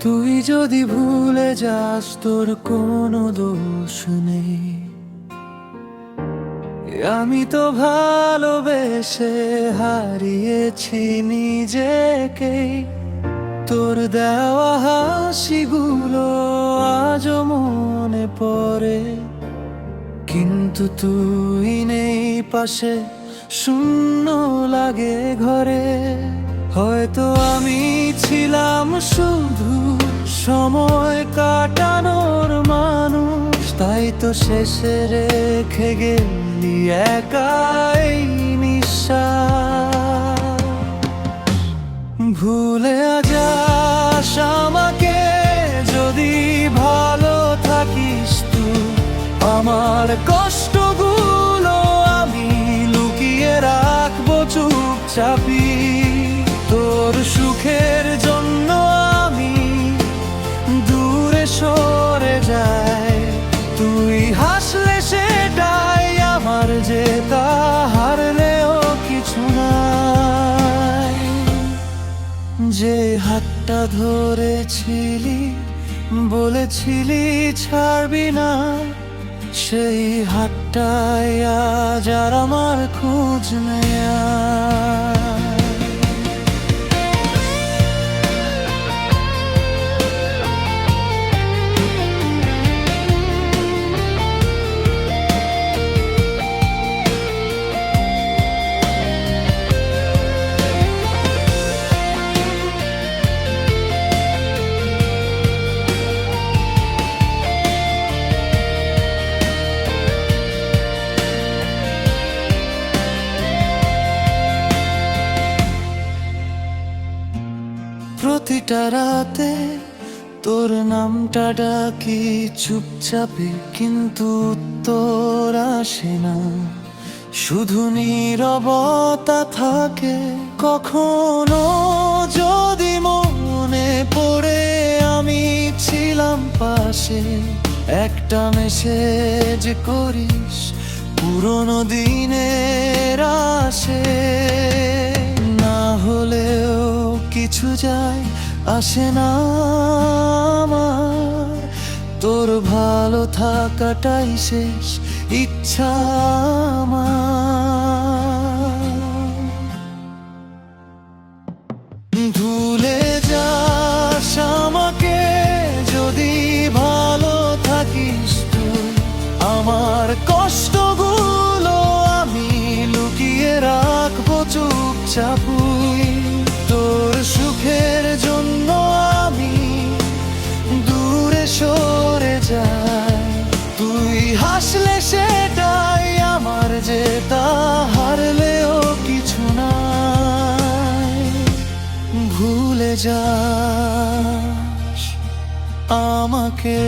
তুই যদি ভুলে যাস তোর কোনো দোষ নেই, আমি তো ভালোবেসে হারিয়েছি নিজেকে। তোর দেওয়া হাসিগুলো আজও মনে পড়ে, কিন্তু তুই নেই পাশে, শূন্য লাগে ঘরে। হয়তো আমি ছিলাম শুধু সময় কাটানোর মানুষ, তাই তো শেষে রেখে গেলি একাই নিঃশ্বাস। ভুলে যাস আমাকে যদি ভালো থাকিস তুই, আমার কষ্টগুলো আমি লুকিয়ে রাখবো চুপচাপি। তোর সুখের জন্য আমি দূরে সরে যাই, তুই হাসলে সেটাই আমার জেতা, হারলেও কিছু নাই। যে হাতটা ধরেছিলি, বলেছিলি ছাড়বি না, সেই হাতটাই আজ আর আমার খোঁজ নেয়া। প্রতিটা রাতে তোর নামটা ডাকি চুপচাপে, কিন্তু উত্তর আসে না, শুধু নীরবতা থাকে। কখনো যদি মনে পড়ে আমি ছিলাম পাশে, একটা মেসেজ করিস পুরনো দিনের আসে। না হলেও কিছু যায় আসে না আমার, তোর ভালো থাকাটাই শেষ ইচ্ছা আমার। ভুলে যাস আমাকে যদি ভালো থাকিস তুই, আমার কষ্টগুলো আমি লুকিয়ে রাখবো চুপচাপ। তোর সুখের জন্য আমি দূরে সরে যাই, তুই হাসলে সেটাই আমার জেতা, হারলেও কিছু নাই। ভুলে যাস আমাকে।